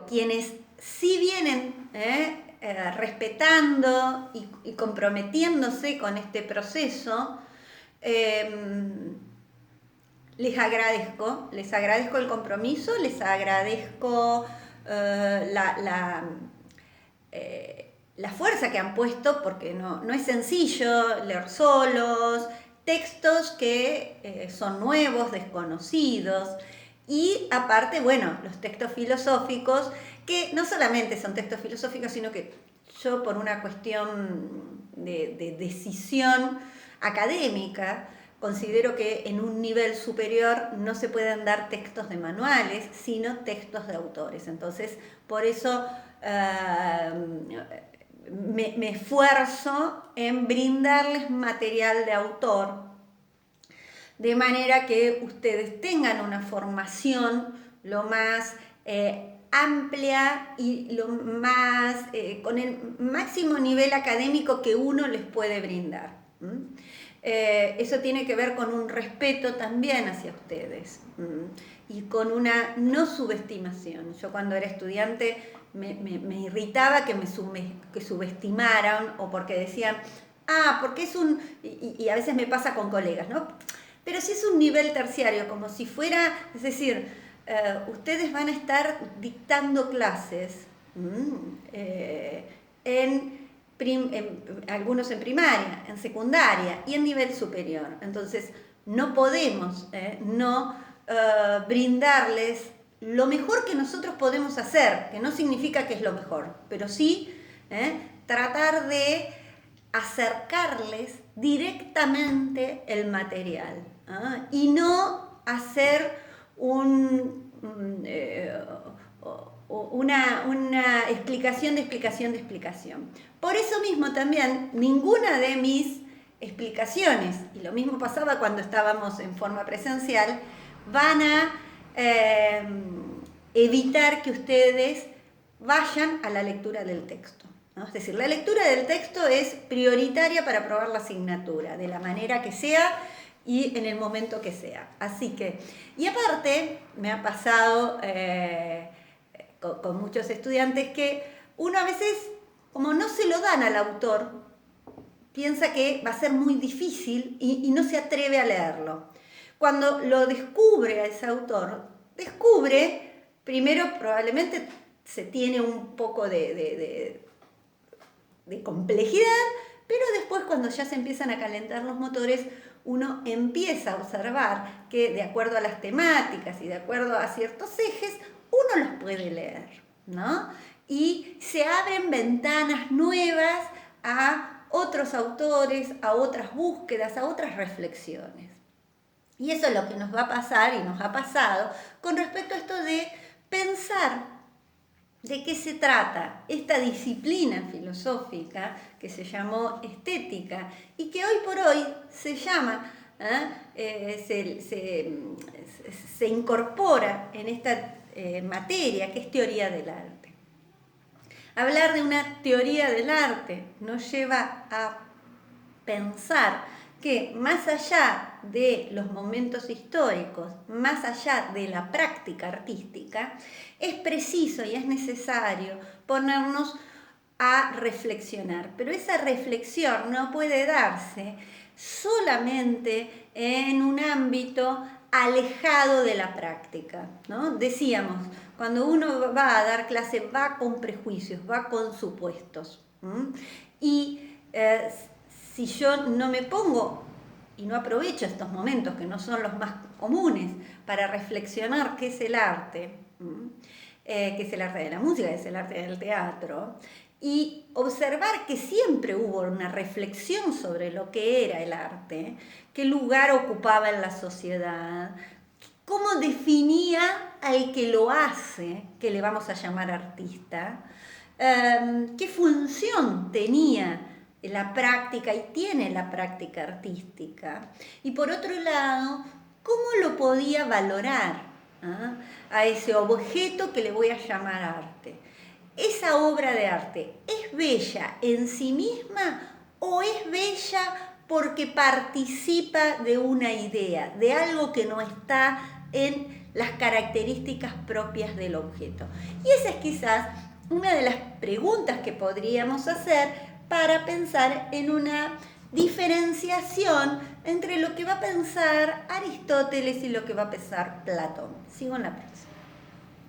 quienes sí vienen respetando y comprometiéndose con este proceso, les agradezco el compromiso, les agradezco la fuerza que han puesto, porque no es sencillo leer solos, textos que son nuevos, desconocidos, y aparte, bueno, los textos filosóficos, que no solamente son textos filosóficos, sino que yo por una cuestión de decisión académica, considero que en un nivel superior no se pueden dar textos de manuales, sino textos de autores. Entonces, por eso me esfuerzo en brindarles material de autor, de manera que ustedes tengan una formación lo más amplia y lo más con el máximo nivel académico que uno les puede brindar. Eso tiene que ver con un respeto también hacia ustedes y con una no subestimación. Yo cuando era estudiante me irritaba que que subestimaran, o porque decían, porque es un... Y a veces me pasa con colegas, ¿no? Pero si es un nivel terciario, como si fuera, es decir, ustedes van a estar dictando clases algunos en primaria, en secundaria y en nivel superior. Entonces, no podemos no brindarles lo mejor que nosotros podemos hacer, que no significa que es lo mejor, pero sí tratar de acercarles directamente el material y no hacer una explicación de explicación. Por eso mismo también ninguna de mis explicaciones, y lo mismo pasaba cuando estábamos en forma presencial, van a evitar que ustedes vayan a la lectura del texto, ¿no? Es decir, la lectura del texto es prioritaria para aprobar la asignatura, de la manera que sea y en el momento que sea. Así que, y aparte, me ha pasado con muchos estudiantes que uno a veces, como no se lo dan al autor, piensa que va a ser muy difícil y no se atreve a leerlo. Cuando lo descubre a ese autor, primero probablemente se tiene un poco de complejidad, pero después cuando ya se empiezan a calentar los motores, uno empieza a observar que de acuerdo a las temáticas y de acuerdo a ciertos ejes, uno los puede leer, ¿no? Y se abren ventanas nuevas a otros autores, a otras búsquedas, a otras reflexiones. Y eso es lo que nos va a pasar y nos ha pasado con respecto a esto de pensar de qué se trata esta disciplina filosófica que se llamó estética y que hoy por hoy se llama, se incorpora en esta materia que es teoría del arte. Hablar de una teoría del arte nos lleva a pensar que más allá de los momentos históricos, más allá de la práctica artística, es preciso y es necesario ponernos a reflexionar. Pero esa reflexión no puede darse solamente en un ámbito alejado de la práctica, ¿no? Decíamos, cuando uno va a dar clase va con prejuicios, va con supuestos. Y si yo no me pongo y no aprovecho estos momentos que no son los más comunes para reflexionar qué es el arte, qué es el arte de la música, qué es el arte del teatro, y observar que siempre hubo una reflexión sobre lo que era el arte, qué lugar ocupaba en la sociedad, cómo definía al que lo hace, que le vamos a llamar artista, qué función tenía la práctica y tiene la práctica artística, y por otro lado, cómo lo podía valorar a ese objeto que le voy a llamar arte. ¿Esa obra de arte es bella en sí misma o es bella porque participa de una idea, de algo que no está en las características propias del objeto. Y esa es quizás una de las preguntas que podríamos hacer para pensar en una diferenciación entre lo que va a pensar Aristóteles y lo que va a pensar Platón. Sigo en la próxima.